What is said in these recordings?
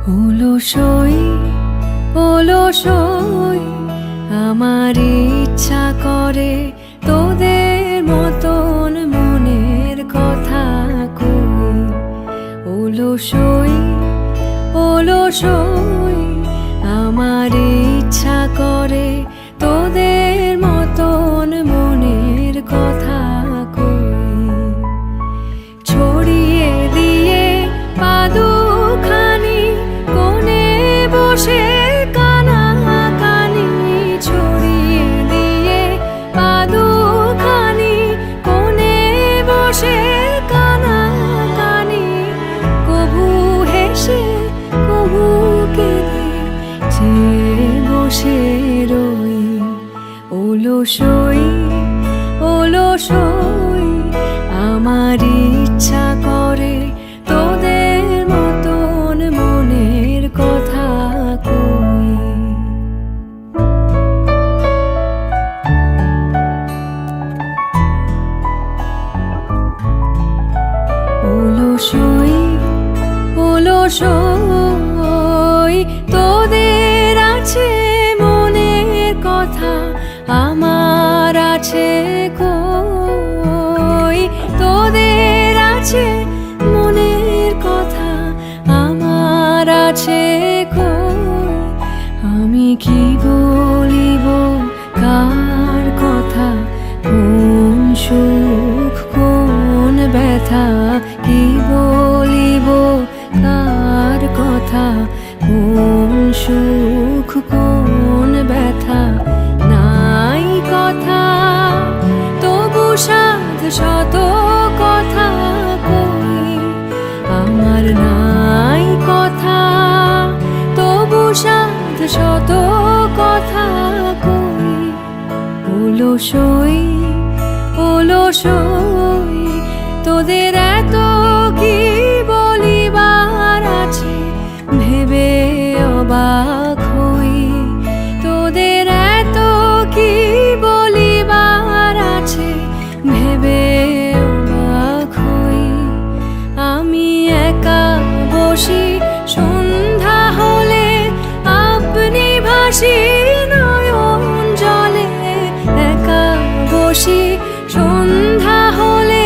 অলসই অলসই আমার ইচ্ছা করে তোদের মতন মনের কথা কই। অলসই অলসই আমার ইচ্ছা করে তোদের মতন মনের অলসই অলসই আমার ইচ্ছা করে তোদের মতন মনের কথা কই। অলসই অলসই তোদের আছে মনের কথা, আমার আছে কই। তোদের আছে মনের কথা, আমার আছে কই। আমি কি বলিব কার কথা, কোন সুখ কোন ব্যথা, কি বলিব কার কথা, কোন সুখ কোন ব্যথা। নাই কথা তবু সাধ শত কথা কই, আমার নাই কথা তবু সাধ শত কথা কই। অলসই অলসই তোদের এত কি বলিবার আছে, ভেবে অবাক হই। তোদের এত কি বলিবার আছে, ভেবে অবাক হই। আমি একা বসি সন্ধ্যা হলে, আপনি ভাসি নয়ন জলে। একা বসি সন্ধ্যা হলে,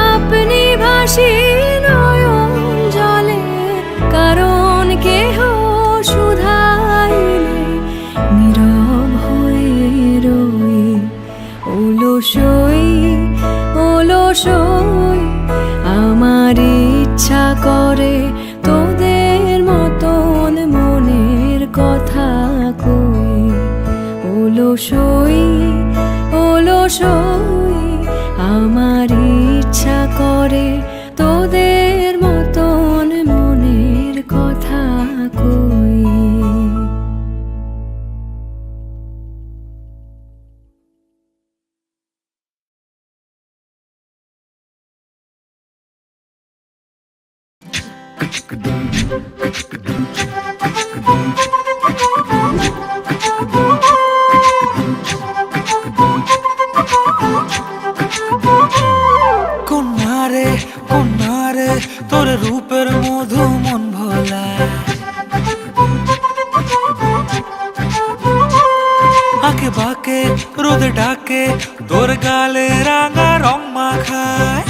আপনি ভাসি নয়ন জলে। কারণ কেহ শুধাইলে নীরব হয়ে রই। অলসই অলসই আমার ইচ্ছা করে তোদের মতন মনের কথা কই। অলসই অলসই আমার ইচ্ছা করে তোদের মতন মনের কথা কই। কন্যারে কন্যারে তোর রূপের মধু মন ভোলা, আঁকে বাঁকে রোদে ডাকে তোর গালে রাঙা রং মাখায়।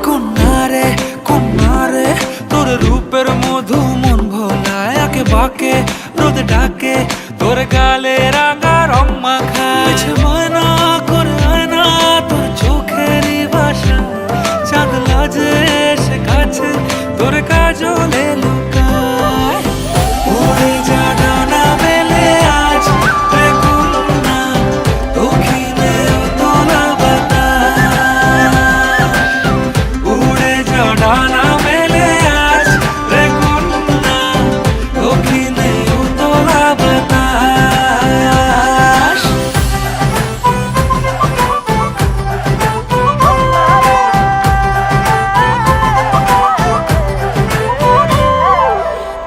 কন্যারে কন্যারে তোর রূপের মধু মন ভোলায়, আঁকে বাঁকে রোদে ডাকে তোর গালে রাঙা রং মাখায়। মানা করে আয়না তোর চোখেরই ভাষা, চাঁদ লাজে এসে কাছে তোর কাজলে লুকায়। উড়ে যা ডানা মেলে আজ রে কন্যা, দক্ষিণে উতলা বাতাস। উড়ে যা ডানা মেলে আজ রে কন্যা, দক্ষিণে উতলা বাতাস।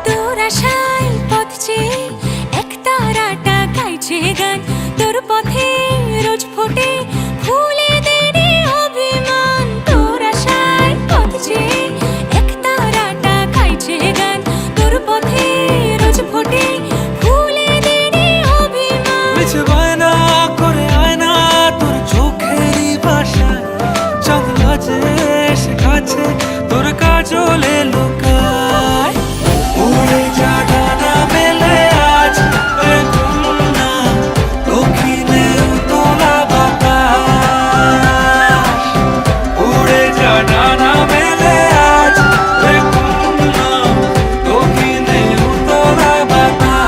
তোর আশায় পথ চেয়ে এক তারাটা গাইছে গান, তোর পথে রোজ ফোটে ফুলে দেরি অভিমান। তোর আশায় পথ চেয়ে এক তারাটা গাইছে গান, তোর পথে রোজ ফোটে ফুলে দেরি অভিমান। মিছে বায়না করে আয়না তোর চোখেরই ভাষায়, চাঁদ লাজে এসে কাছে তোর কাজলে লুকায়। উড়ে যা ডানা মেলে আজ রে কন্যা, দক্ষিণে উতলা বাতাস। উড়ে যা ডানা মেলে আজ রে কন্যা, দক্ষিণে উতলা বাতাস।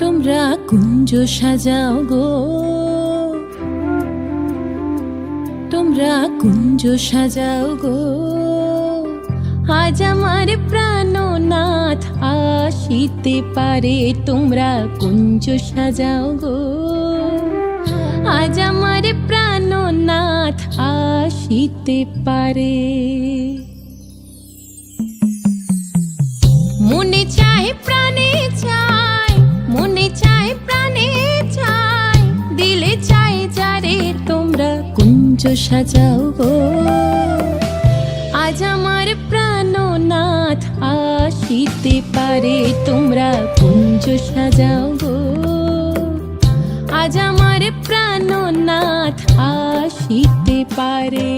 তোমরা কুঞ্জ সাজাও গো, তোমরা কুঞ্জ সাজাও গো, আজ আমার প্রাণনাথ আসিতে পারে। তোমরা কুঞ্জ সাজাও গো, আজ আমার প্রাণনাথ আসিতে পারে। মনে চায় প্রাণে চায়, মনে চায় প্রাণে চায়, দিলে চায় যারে। তোমরা কুঞ্জ সাজাও গো, আজ আমার প্রাণনাথ আসিতে পারে। তোমরা কুঞ্জ সাজাও গো, আজ আমার প্রাণনাথ আসিতে পারে।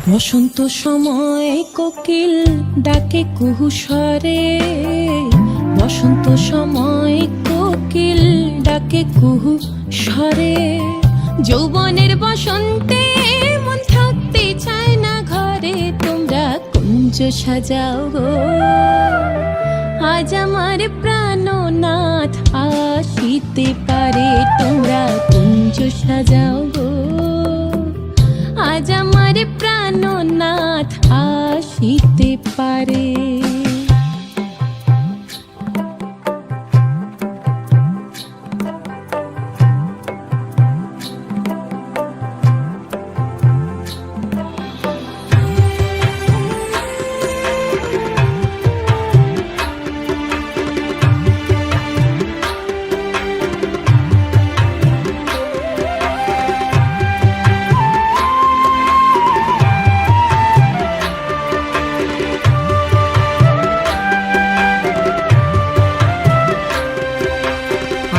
বসন্ত সময় কোকিল ডাকে কুহু স্বরে, বসন্ত সময় কোকিল ডাকে কুহু স্বরে। যৌবনের বসন্তে মন থাকতে চায় না ঘরে। তোমরা কুঞ্জ সাজাও গো, আজ আমার প্রাণনাথ আসিতে পারে। তোমরা কুঞ্জ সাজাও গো, আজ আমার প্রাণনাথ আসিতে পারে।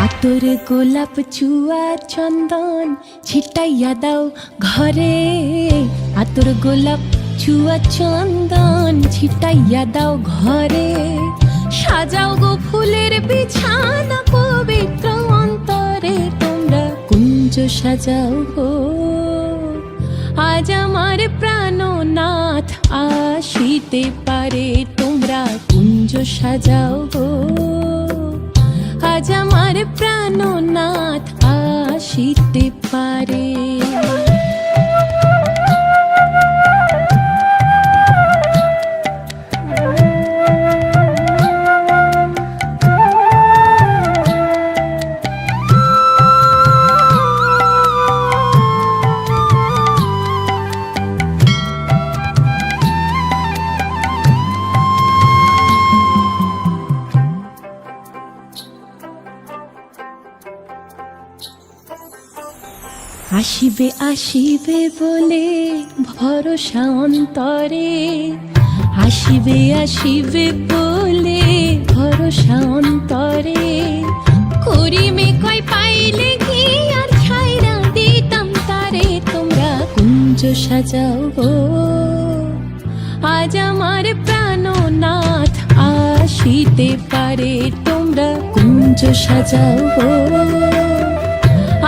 আতর গোলাপ চুয়া চন্দন ছিটাইয়া দাও ঘরে, আতর গোলাপ চুয়া চন্দন ছিটাইয়া দাও ঘরে। সাজাও গো ফুলের বিছানা পবিত্র অন্তরে। তোমরা কুঞ্জ সাজাও গো, আজ আমার প্রাণনাথ আসিতে পারে। তোমরা কুঞ্জ সাজাও গো, আজ আমার প্রাণনাথ আসিতে পারে। আসিবে আসিবে বলে ভরসা অন্তরে, আসিবে আসিবে বলে ভরসা অন্তরে। করিমে কয় পাইলে কি আর ছাইরা দিতাম তারে। তোমরা কুঞ্জ সাজাও গো, আজ আমার প্রাণনাথ আসিতে পারে। তোমরা কুঞ্জ সাজাও গো,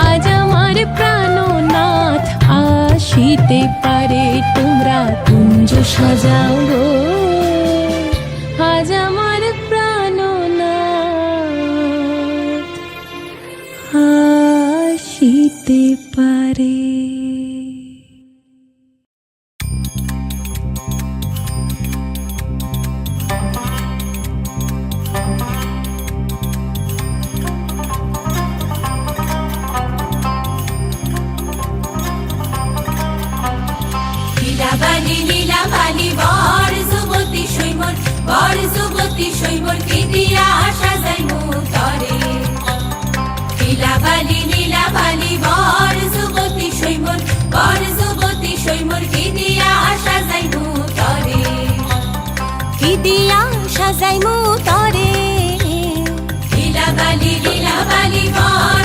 আজ আমার প্রাণনাথ আসিতে পারে। তোমরা কুঞ্জ সাজাও গো, আজ আমার প্রাণনাথ আসিতে পারে। লীলাবালি বর যুবতী সৈমর, বর যুবতী সৈমর কি দিয়া সাজাইমু তরে। লীলাবালি বর যুবতী সৈমর, বর যুবতী সৈমর কি দিয়া সাজাইমু তরে। কি দিয়া সাজাইমু তরে। লীলাবালি বর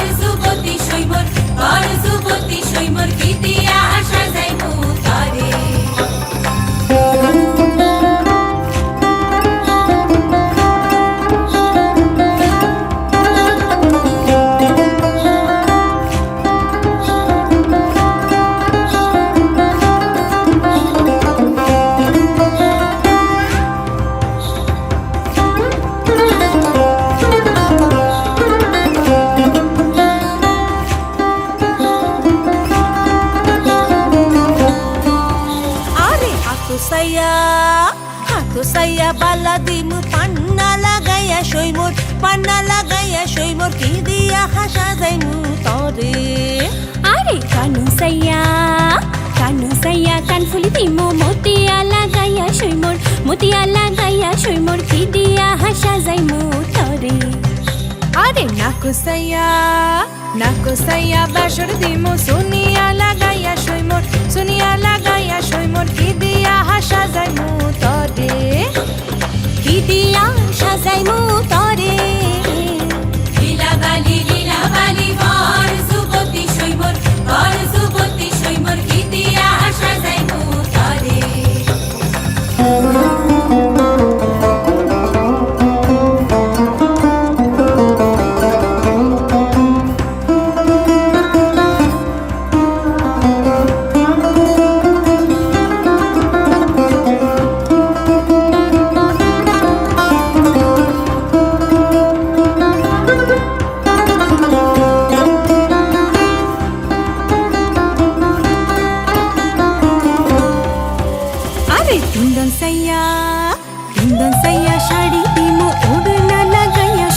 যাইমু তরে। আরে নাকসাইয়া বাসর দিমু সোনিয়া লাগাইয়া সইমোর কি দিয়া হাসা যাইমু তরে। কি দিয়া সাজাইমু তরে। লীলাবালি বর যুবতী সৈমর কি দিয়া সাজাইমু তরে। আরে তিনদন সাইয়া শাড়ি দিমু ওড়না লাগাইয়া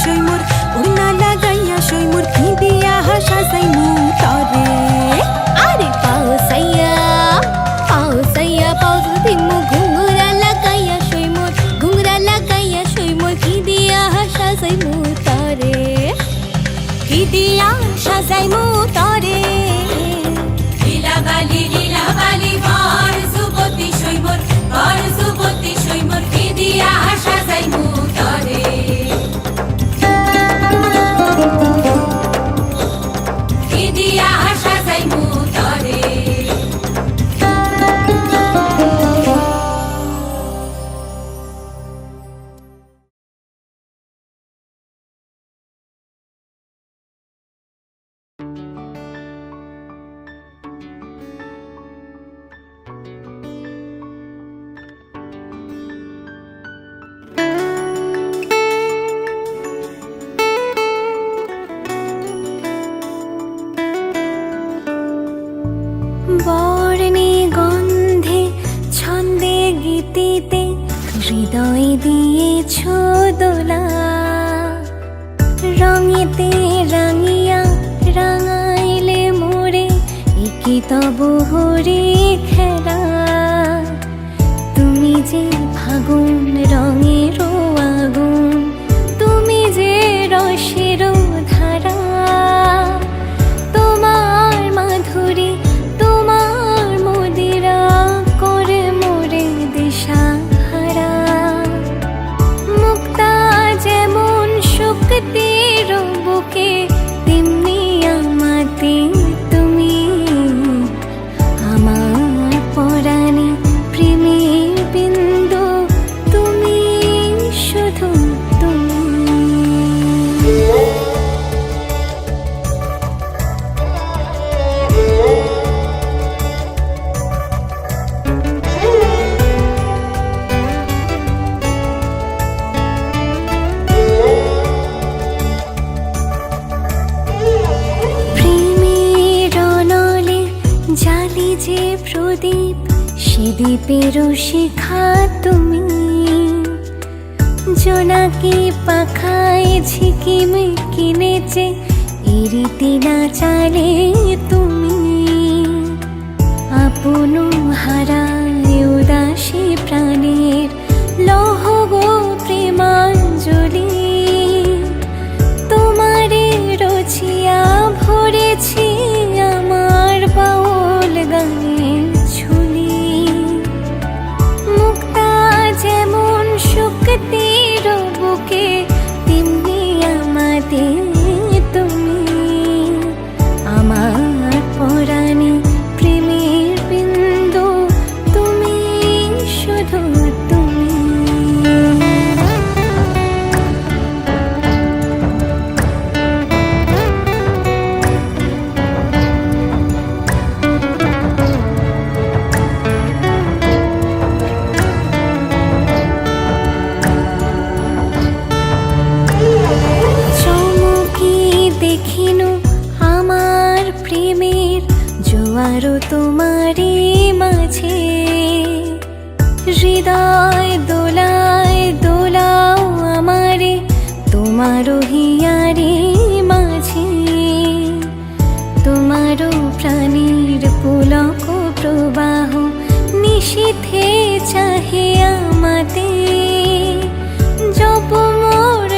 সইমোর কি দিয়া হাসা যাইমু তরে। আরে পাও সাইয়া পাও দিমু ঘুঙরা লাগাইয়া সইমোর কি দিয়া হাসা যাইমু তরে। কি দিয়া সাজাইমু তরে। লীলাবালি বর যুবতী সৈমর কি দিয়া সাজাইমু তরে। কি দিয়া সাজাইমু তরে। বর্ণে গন্ধে ছন্দে গীতিতে হৃদয় দিয়েছ দোলা। রঙেতে রাঙাইলে মোরে একি তব হরে খেলা। তুমি যে ফাগুন রঙের আগুন, তুমি যে রসের ধারা। তোমার মাধুরী তোমার মদিরা করে মোরে দিশাহারা। মুক্তা যেমন শক্তির বুকে তেমনি আমাতে তুমি। আমার পরাণে প্রেমের বিন্দু তুমি, শুধু তুমি। প্রেমের নলে জালি যে প্রদীপ, সে দ্বীপের শিখা তুমি। জোনাকি পাখায় ঝিকিমিকি নেচে এরিতি না চালে তুমি। আপন হারায় উদাসী প্রাণের লহ গো প্রেমাঞ্জলি। তোমারে রচিয়া ভরেছি আমার বাউল গানের ঝুলি। মুক্তা যেমন শক্তির বুকে তেমনি আমাদের তুমি। আমার পরাণে প্রেমের বিন্দু তুমি, শুধু তুমি। চমকি দেখিনু আমার প্রেমের জোয়ারও তোমারই মাঝে। হৃদয় দোলাও আমারে তোমারও হিয়ারে মাঝে। তোমারও প্রাণীর পুলক প্রবাহ নিশীথে চাহে আমাতে। জপ মোর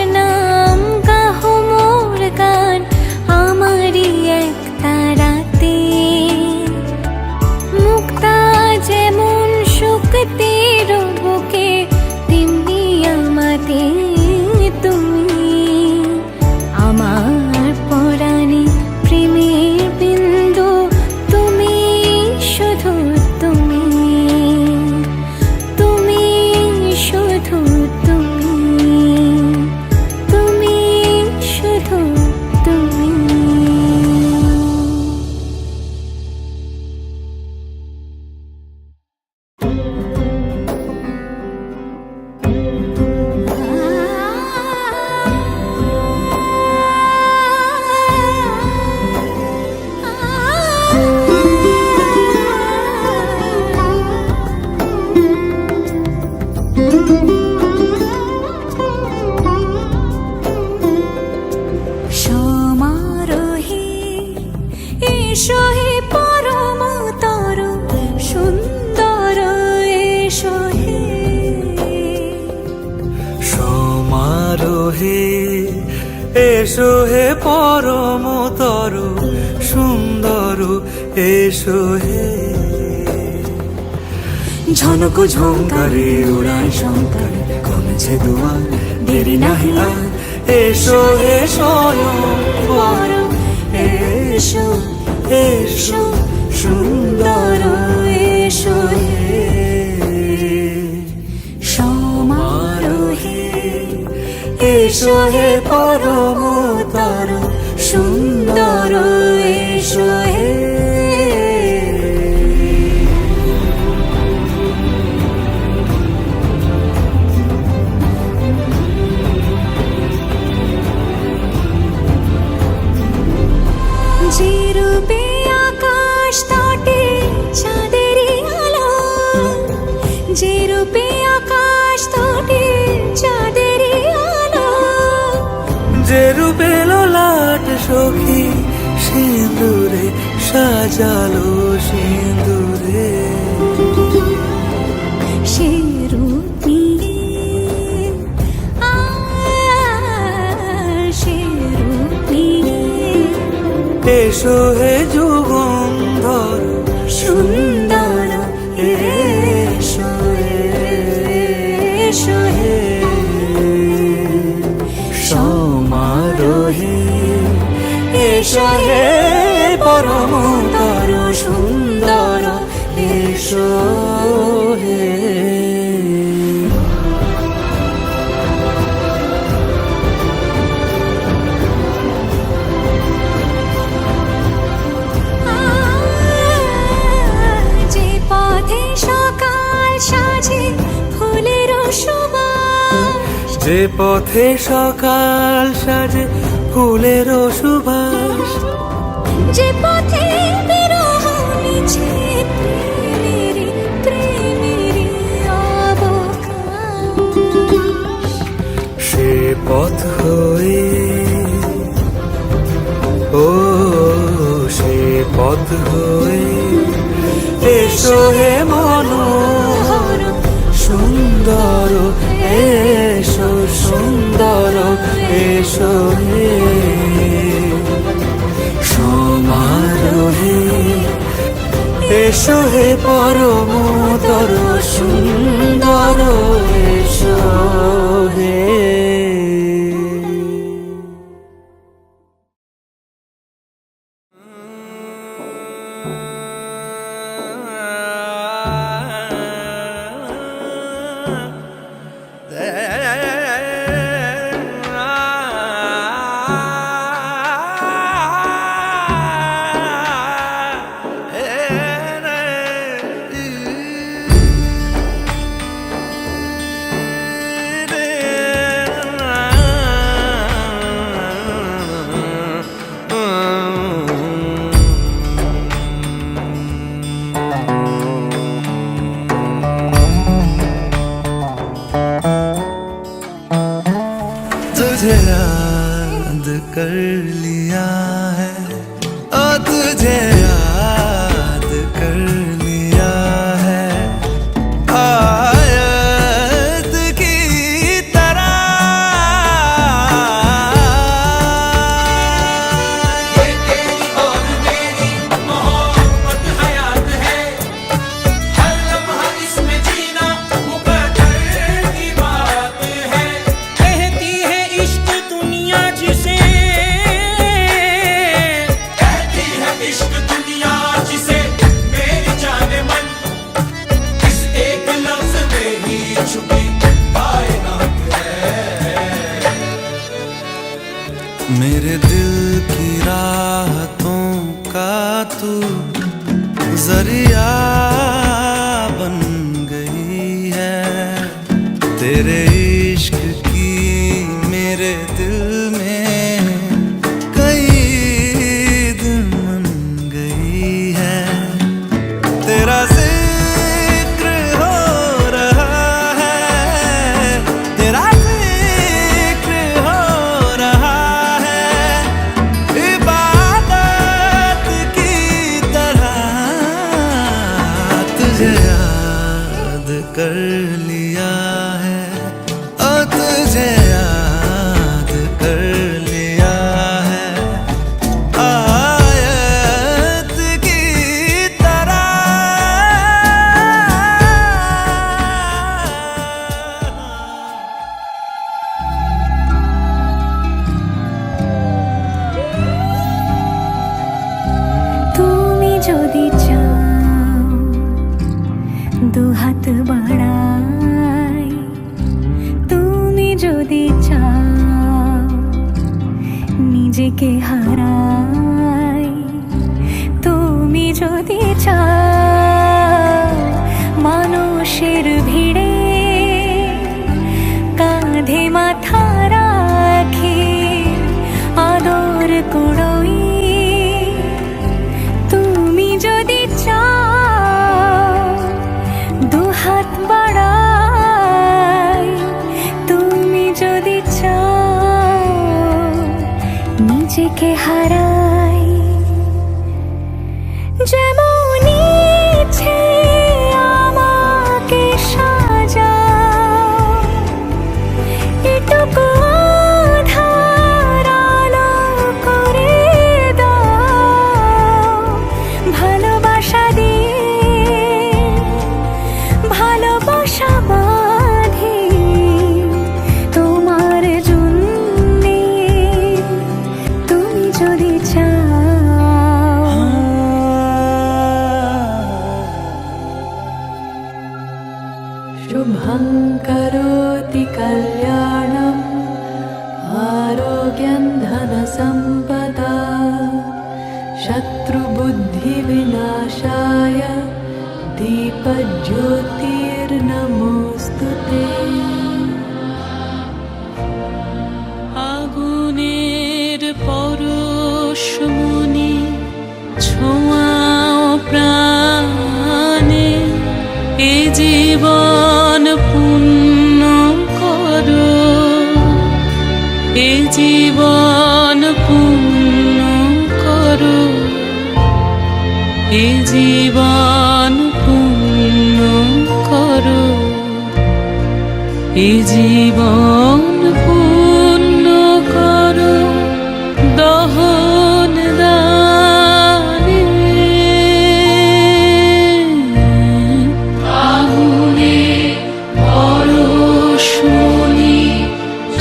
এসো হে পরমতর সুন্দর এসো হে সমারোহে এসো হে পরমতর সুন্দর এসো হে ঝনক ঝঙ্কারে উড়ায় শঙ্কারে কমেছে দুয়ার দেরি নাহি আর এসো হে স্বয়ং বর এসো এসো সুন্দর এসো হে সমারোহে এসো হে পরমতর সুন্দর এসো হে যে রূপে আকাশ তটে চাঁদেরই আলো যে রূপে আকাশ তটে চাঁদেরই আলো যে রূপে ললাট সখী সিঁদুরে সাজালো সিঁদুরে সে রূপ নিয়ে সে রূপ নিয়ে এসো হে যুগন্ধর সুন্দর এসো এসো হে সমারোহে এসো হে পরমতর সুন্দর এসো হে যে পথে সকাল সাজে ফুলের সুবাস যে পথে সকাল সাজে ফুলের সুবাস যে পথে বিরহ মিছে প্রেমেরই প্রেমেরই অবকাশ সে পথ হয়ে ও সে পথ হয়ে এসো হে মনোহর সুন্দর এসো সুন্দর এসো হে সমারোহে এসো হে পরমতর সুন্দর এসো হে तुझे याद कर लिया है ओ तुझे याद कर लिया है आयत की तरह ये तेरी और मेरी मोहब्बत हयात है हर लम्हा इसमें जीना मुकद्दर की बात है कहती है इश्क दुनिया जिसे कहती है इश्क दुनिया जिसे मेरी जाने मन इस एक लफ्ज में ही छुपी कायनात है मेरे दिल की राहतों का तू जरिया बन गई है तेरे इश्क की मेरे दिल में कई दिन बन गई है तेरा जिक्र हो रहा है तेरा जिक्र हो रहा है इबादत की যদি চাও দুহাত বাড়াই, তুমি যদি চাও নিজেকে হারাই, তুমি যদি চাও মানুষের ভিড়ে কাঁধে মাথা রাখি আদর কুড়োই, তুমি যদি চাও দুহাত বাড়াই, তুমি যদি চাও নিজেকে হারাই। যেমন ইচ্ছে আমাকে সাজাও, এটুকু আধার আলো করে দাও, ভালোবাসা দিয়ে ভালোবাসা বাঁধি তোমার জন্যে, তুমি যদি চাও। शुभं करोति कल्याणम् आरोग्यं धनसम्पदा शत्रुबुद्धिविनाशाय दीपज्योतिर्नमोऽस्तु ते। আগুনের পরশমণি ছোঁয়াও প্রাণে, এ জীবন পূর্ণ করো, এ জীবন পূর্ণ করো, এ জীবন পূর্ণ করো, এ জীবন পূর্ণ করো দহন দানে। আগুনে পরশমণি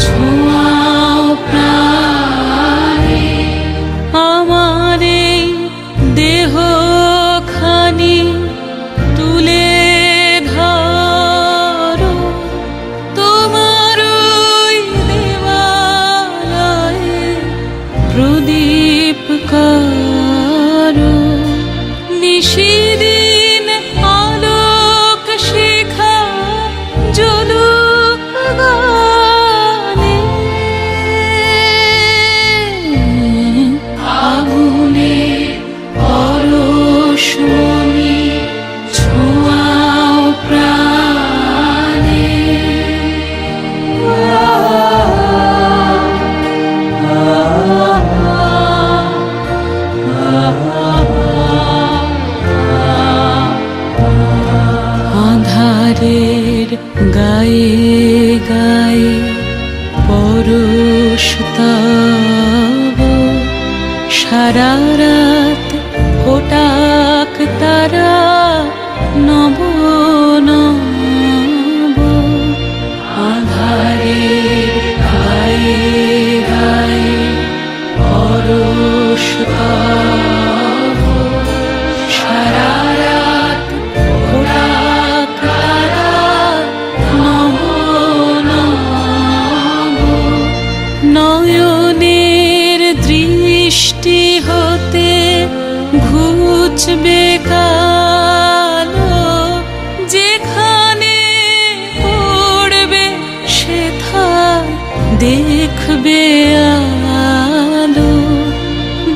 ছোঁয়াও প্রাণে, আমার এই দেহখানি তুলে ধরো, তোমার ওই দেবালয়ে প্রদীপ করো, নিশিদিন আলোক শিখা জ্বলুক গানে। আগুনে পরশমণি ছোঁয়াও প্রাণে। আধারের গায়ে গায়ে পরশ তব, সারা রাত ফোটাক তারা নব নব। আধারের গায়ে গায়ে পরশ তব, সারা রাত ফোটাক তারা নব নব। নয়নের দৃষ্টি হতে ঘুচবে কালো, যেখানে পড়বে সেথায় দেখবে আলো।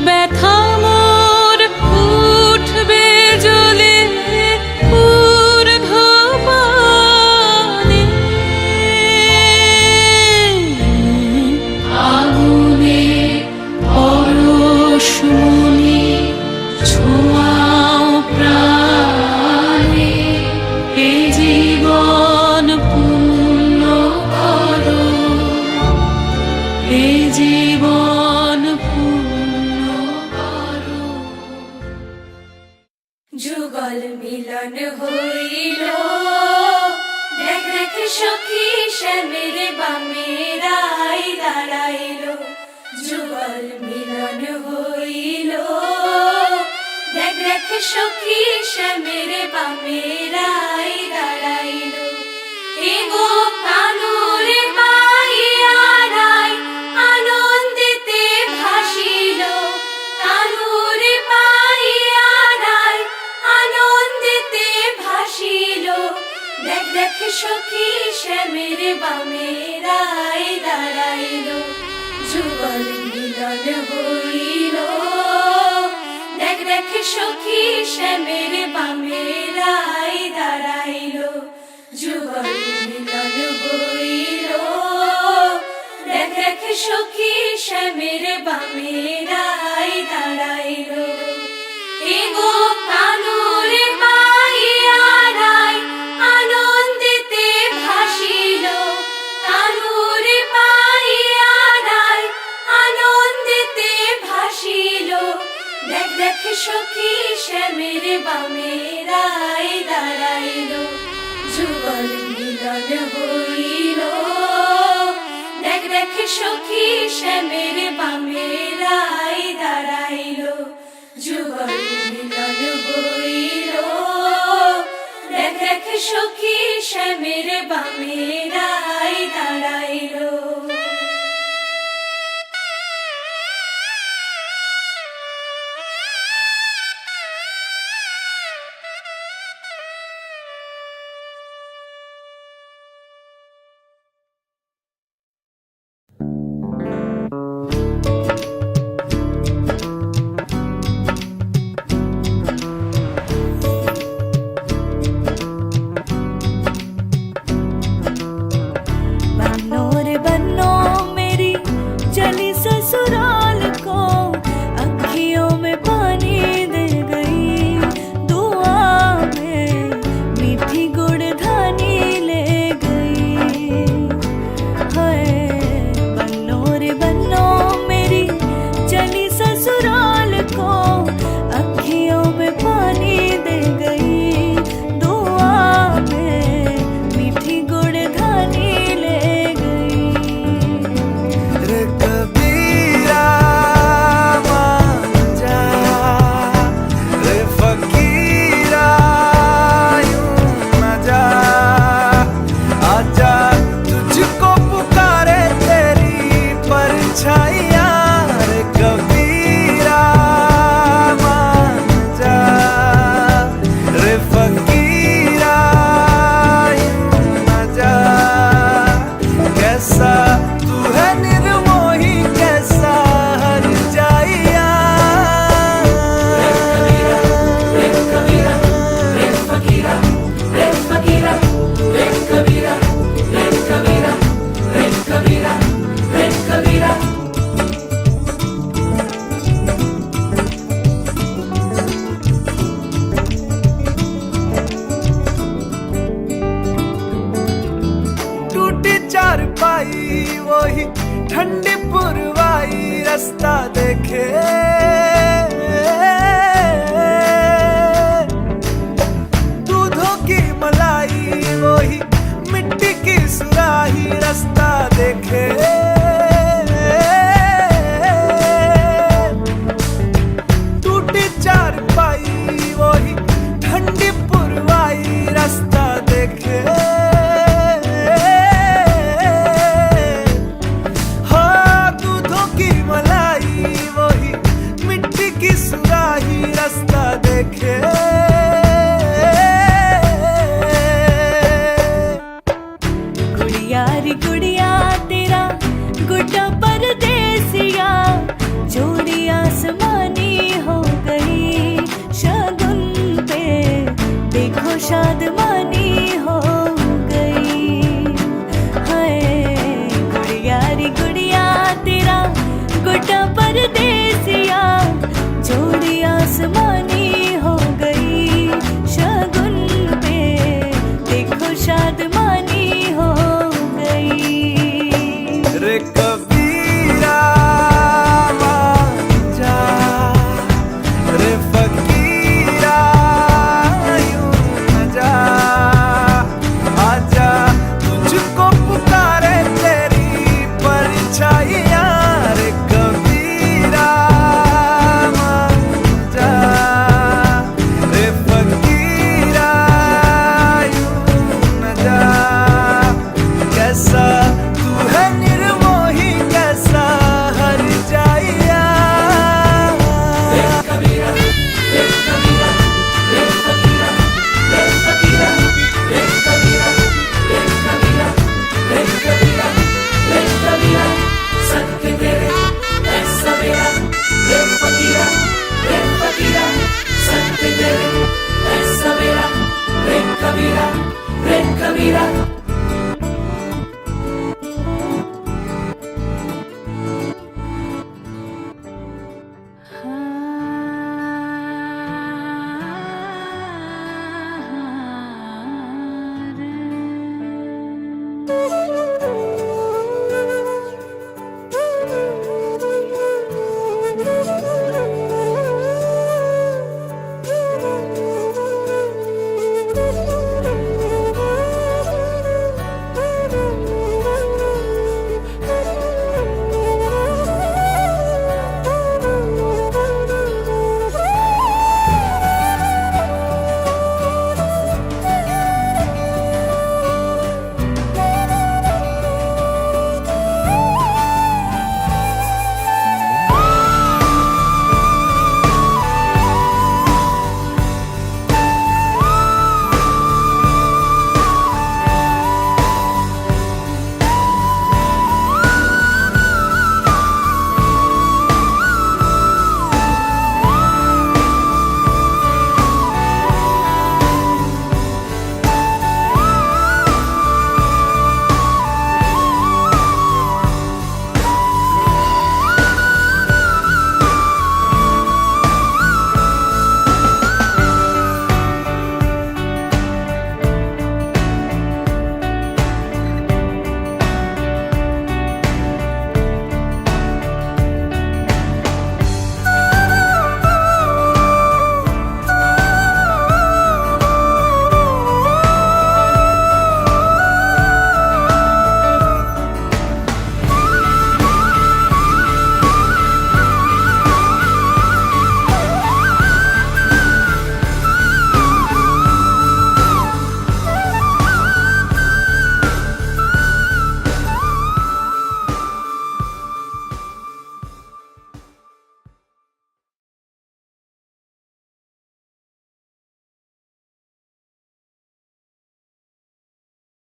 ব্যথা মোর উঠবে জ্বলে ঊর্ধ্বপানে। আগুনে পরশমণি ছোঁয়াও প্রাণে, এ জীবন পূর্ণ করো, এ জীবন পূর্ণ করো। যুগল মিলন হইল, দেখ দেখ সখী শ্যামের বামে রাই দাঁড়াইল। যুগল মিলন হইল, দেখ দেখ সখী শ্যামের বামেরাই দাঁড়াইলো এগো কানুরে পাইয়ারাই আনন্দিতে ভাসিল কানুরে পাইয়ারাই আনন্দিতে ভাসিল দেখ দেখ সখী শ্যামের বামেরাই দাঁড়াইলো যুগল মিলন হইল দেখ দেখ সখী শ্যামের বামেরাই দাঁড়াইলো যুগল মিলন হইল দেখ দেখ সখী শ্যামের বামেরাই দাঁড়াইলো এগো কানুরে পাইয়ারাই আনন্দিতে ভাসিল কানুরে পাইয়ারাই আনন্দিতে ভাসিল দেখ দেখ সখী শ্যামের বামেরাই দাঁড়াইলো যুগল মিলন হইল দেখ দেখ সখী শ্যামের বামেরাই দাঁড়াইলো যুগল মিলন হইল দেখ দেখ সখী শ্যামের বামেরাই দাঁড়াইলো बन्नो रे बन्नो मेरी चली ससुराल को अखियों में पानी दे गई दुआ में मीठी गुड़ धानी ले गई हाय बन्नो रे बन्नो मेरी चली ससुराल को अखियों में पानी दे गई दुआ में मीठी गुड़ धानी ले गई रे कबीरा मान जा रे फकीरा यूं न जा आजा तुझको पुकारे तेरी परछाइयाँ रे कबीरा मान जा रे फकीरा यूं न जा कैसा तू है निर्मोही कैसा हर जाइया टूटी चारपाई वही ठंडी पुरवाई रास्ता देखे दूधों की मलाई वही मिट्टी की सुराही रास्ता देखे टूटी चारपाई वही ठंडी पुरवाई रास्ता देखे हाँ दूधों की मलाई वही मिट्टी की सुराही